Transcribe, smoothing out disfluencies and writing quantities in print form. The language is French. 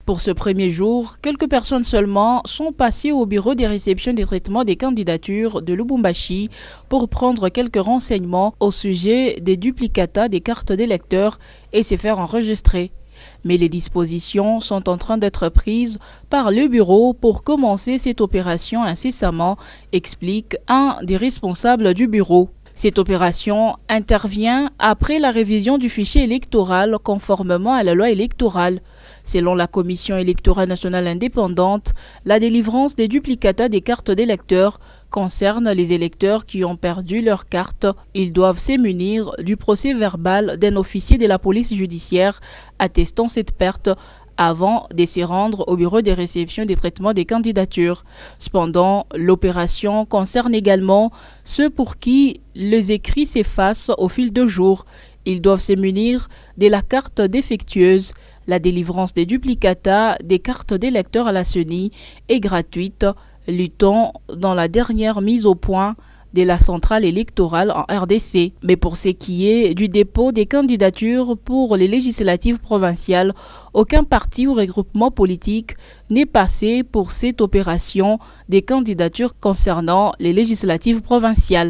Pour ce premier jour, quelques personnes seulement sont passées au bureau des réceptions des traitements des candidatures de Lubumbashi pour prendre quelques renseignements au sujet des duplicata des cartes d'électeurs et se faire enregistrer. Mais les dispositions sont en train d'être prises par le bureau pour commencer cette opération incessamment, explique un des responsables du bureau. Cette opération intervient après la révision du fichier électoral conformément à la loi électorale. Selon la Commission électorale nationale indépendante, la délivrance des duplicata des cartes d'électeurs concerne les électeurs qui ont perdu leur carte. Ils doivent se munir du procès-verbal d'un officier de la police judiciaire attestant cette perte avant de se rendre au bureau de réception des traitements des candidatures. Cependant, l'opération concerne également ceux pour qui les écrits s'effacent au fil de jours. Ils doivent se munir de la carte défectueuse. La délivrance des duplicata des cartes d'électeurs à la CENI est gratuite. Luttons dans la dernière mise au point de la centrale électorale en RDC. Mais pour ce qui est du dépôt des candidatures pour les législatives provinciales, aucun parti ou regroupement politique n'est passé pour cette opération des candidatures concernant les législatives provinciales.